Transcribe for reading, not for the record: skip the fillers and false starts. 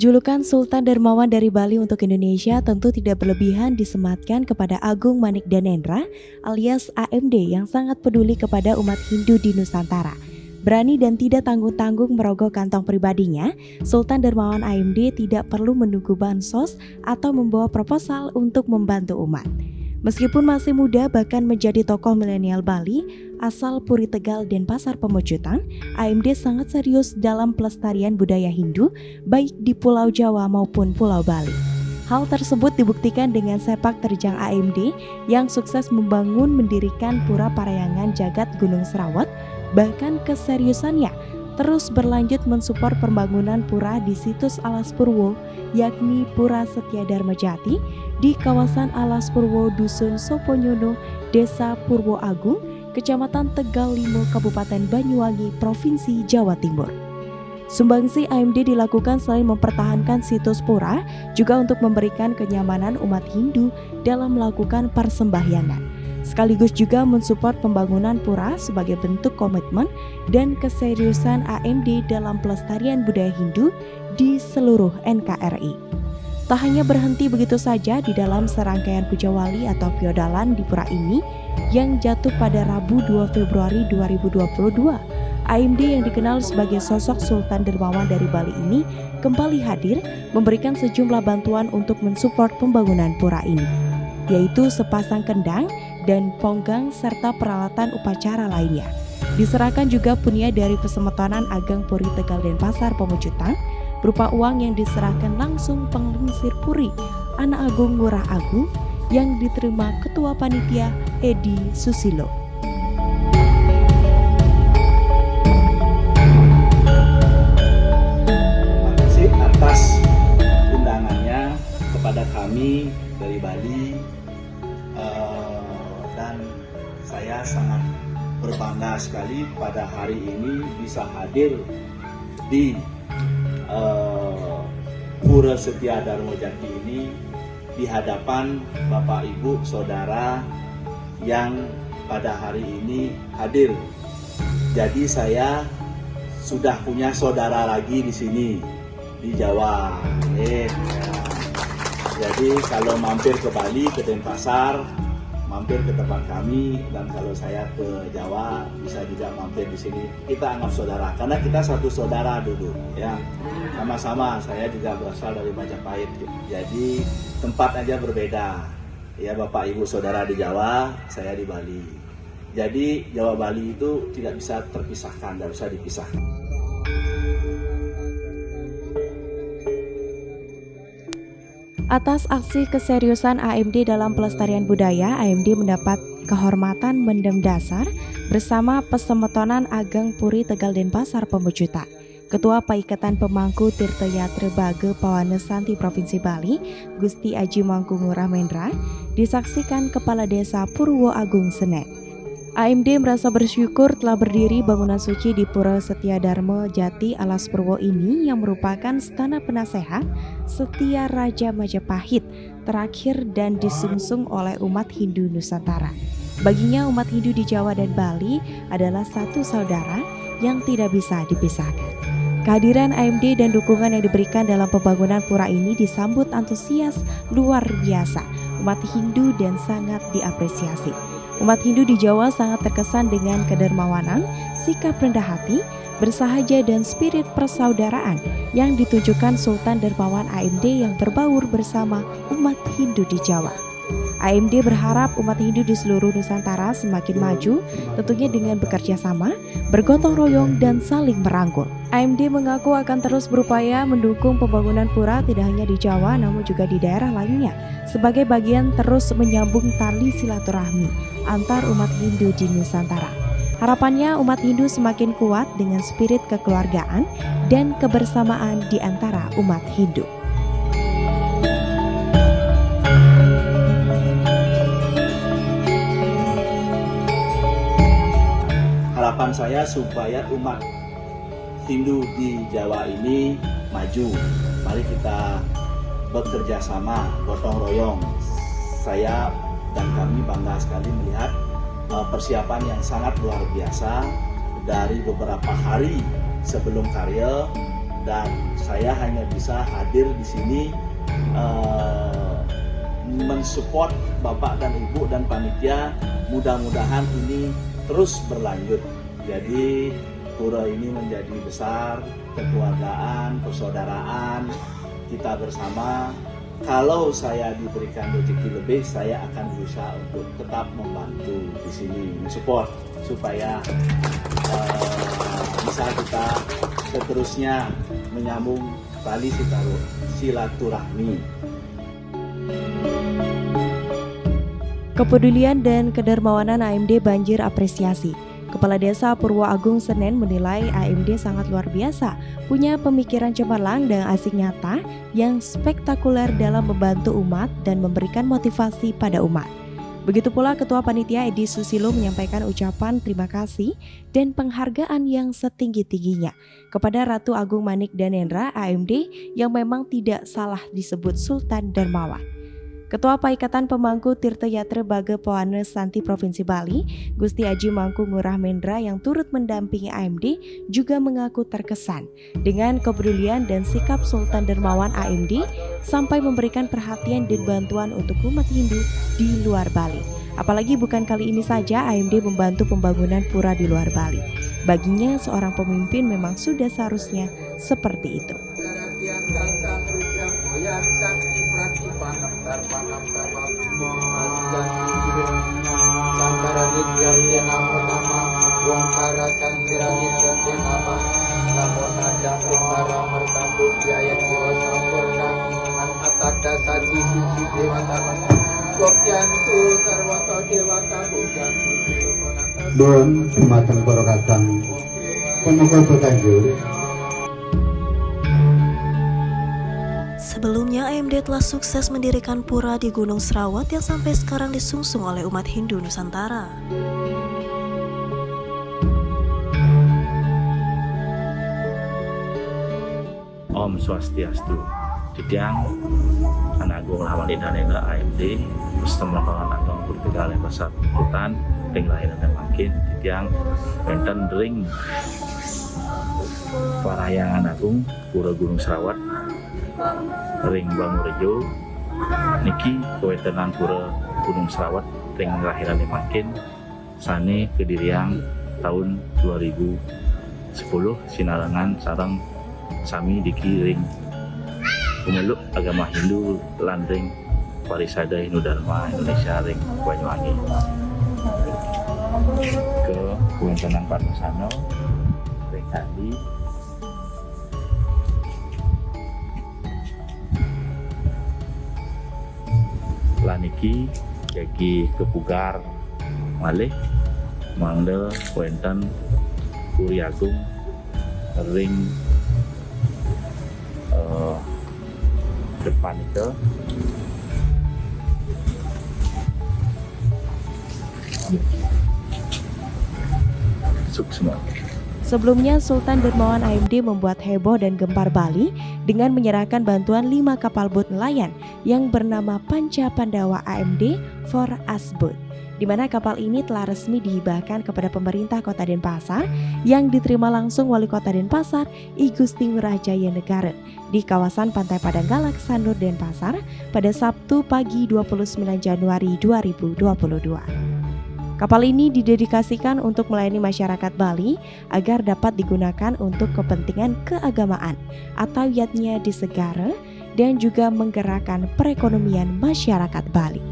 Julukan Sultan Dermawan dari Bali untuk Indonesia tentu tidak berlebihan disematkan kepada Agung Manik Danendra alias AMD yang sangat peduli kepada umat Hindu di Nusantara. Berani dan tidak tanggung-tanggung merogoh kantong pribadinya, Sultan Dermawan AMD tidak perlu menunggu bansos atau membawa proposal untuk membantu umat. Meskipun masih muda bahkan menjadi tokoh milenial Bali, asal Puri Tegal dan Pasar Pemujutan, AMD sangat serius dalam pelestarian budaya Hindu baik di Pulau Jawa maupun Pulau Bali. Hal tersebut dibuktikan dengan sepak terjang AMD yang sukses mendirikan Pura Parayangan Jagat Gunung Serawat, bahkan keseriusannya terus berlanjut mensupport pembangunan pura di situs Alas Purwo, yakni Pura Setia Dharma Jati di kawasan Alas Purwo, Dusun Soponyono, Desa Purwo Agung, Kecamatan Tegal Limo, Kabupaten Banyuwangi, Provinsi Jawa Timur. Sumbangsi AMD dilakukan selain mempertahankan situs pura, juga untuk memberikan kenyamanan umat Hindu dalam melakukan persembahyangan. Sekaligus juga mensupport pembangunan pura sebagai bentuk komitmen dan keseriusan AMD dalam pelestarian budaya Hindu di seluruh NKRI. Tak hanya berhenti begitu saja di dalam serangkaian puja wali atau piodalan di pura ini yang jatuh pada Rabu 2 Februari 2022, AMD yang dikenal sebagai sosok Sultan Dermawan dari Bali ini kembali hadir memberikan sejumlah bantuan untuk mensupport pembangunan pura ini, yaitu sepasang kendang dan ponggang serta peralatan upacara lainnya. Diserahkan juga punya dari Pesemetonan Ageng Puri Tegal dan Pasar Pemujutan berupa uang yang diserahkan langsung Penglingsir Puri Anak Agung Ngurah Agung yang diterima Ketua Panitia Edi Susilo. Terima kasih atas undangannya kepada kami dari Bali. Dan saya sangat berbangga sekali pada hari ini bisa hadir di Pura Setia Dharma Jati ini di hadapan Bapak Ibu Saudara yang pada hari ini hadir. Jadi saya sudah punya saudara lagi di sini di Jawa. Jadi kalau mampir ke Bali, ke Denpasar, mampir ke tempat kami, dan kalau saya ke Jawa bisa juga mampir di sini. Kita anggap saudara karena kita satu saudara dulu, ya. Sama-sama, saya juga berasal dari Majapahit. Jadi tempat aja berbeda. Ya, Bapak Ibu Saudara di Jawa, saya di Bali. Jadi Jawa Bali itu tidak bisa terpisahkan, tidak bisa dipisahkan. Atas aksi keseriusan AMD dalam pelestarian budaya, AMD mendapat kehormatan mendem dasar bersama Pesemetonan Ageng Puri Tegal Denpasar Pemujutan. Ketua Paikatan Pemangku Tirta Yatra Bage Pawanesanti Provinsi Bali, Gusti Aji Mangku Ngurah Mendra, disaksikan Kepala Desa Purwo Agung Senen. AMD merasa bersyukur telah berdiri bangunan suci di Pura Setia Dharma Jati Alas Purwo ini yang merupakan stana penasehat setia Raja Majapahit terakhir dan disungsung oleh umat Hindu Nusantara. Baginya umat Hindu di Jawa dan Bali adalah satu saudara yang tidak bisa dipisahkan. Kehadiran AMD dan dukungan yang diberikan dalam pembangunan pura ini disambut antusias luar biasa umat Hindu dan sangat diapresiasi. Umat Hindu di Jawa sangat terkesan dengan kedermawanan, sikap rendah hati, bersahaja dan spirit persaudaraan yang ditunjukkan Sultan Dermawan AMD yang berbaur bersama umat Hindu di Jawa. AMD berharap umat Hindu di seluruh Nusantara semakin maju, tentunya dengan bekerja sama, bergotong royong dan saling merangkul. AMD mengaku akan terus berupaya mendukung pembangunan pura tidak hanya di Jawa namun juga di daerah lainnya, sebagai bagian terus menyambung tali silaturahmi antar umat Hindu di Nusantara. Harapannya umat Hindu semakin kuat dengan spirit kekeluargaan dan kebersamaan di antara umat Hindu. Harapan saya supaya umat Hindu di Jawa ini maju. Mari kita bekerja sama, gotong royong. Saya dan kami bangga sekali melihat persiapan yang sangat luar biasa dari beberapa hari sebelum karya dan saya hanya bisa hadir di sini mensupport Bapak dan Ibu dan panitia. Mudah-mudahan ini terus berlanjut. Jadi pura ini menjadi besar, kekeluargaan, persaudaraan kita bersama. Kalau saya diberikan rezeki lebih, saya akan berusaha untuk tetap membantu di sini, mensupport supaya bisa kita seterusnya menyambung tali silaturahmi. Kepedulian dan kedermawanan AMD banjir apresiasi. Kepala Desa Purwo Agung Senen menilai AMD sangat luar biasa, punya pemikiran cemerlang dan asik nyata yang spektakuler dalam membantu umat dan memberikan motivasi pada umat. Begitu pula Ketua Panitia Edi Susilo menyampaikan ucapan terima kasih dan penghargaan yang setinggi-tingginya kepada Ratu Agung Manik Danendra AMD yang memang tidak salah disebut Sultan Dermawan. Ketua Paikatan Pemangku Tirta Yatra Baga Poane Santi Provinsi Bali, Gusti Aji Mangku Ngurah Mendra yang turut mendampingi AMD juga mengaku terkesan dengan kepedulian dan sikap Sultan Dermawan AMD sampai memberikan perhatian dan bantuan untuk umat Hindu di luar Bali. Apalagi bukan kali ini saja AMD membantu pembangunan pura di luar Bali. Baginya seorang pemimpin memang sudah seharusnya seperti itu. Don semacam korokatan penuh berkanjur. Sebelumnya, AMD telah sukses mendirikan pura di Gunung Serawat yang sampai sekarang disungsung oleh umat Hindu Nusantara. Om Swastiastu. Jediang Anak Agung Manik Danendra AMD bersama kawan agung Politika Pasar Hutan ring lahiran dan makin jediang benten ring Parayangan Agung Pura Gunung Serawat ring Bangurejo niki kewetenan Pura Gunung Serawat ring lahiran dan makin sane kediriang tahun 2010 sinalengan sareng sami diki ring pemeluk agama Hindu landing Parisada Hindu Dharma Indonesia ring Banyuwangi ke Kuwentenan Padmasano ring Candi laniki jagi kepugar malih mangdel Kuwenten Puri Agung ring depan itu semua. Sebelumnya, Sultan Dermawan AMD membuat heboh dan gempar Bali dengan menyerahkan bantuan 5 kapal bot nelayan yang bernama Panca Pandawa AMD for Asboat, di mana kapal ini telah resmi dihibahkan kepada pemerintah Kota Denpasar yang diterima langsung Wali Kota Denpasar I Gusti Ngurah Jaya Negara di kawasan Pantai Padang Galak, Sanur, Denpasar pada Sabtu pagi 29 Januari 2022. Kapal ini didedikasikan untuk melayani masyarakat Bali agar dapat digunakan untuk kepentingan keagamaan atau yatnya di segara dan juga menggerakkan perekonomian masyarakat Bali.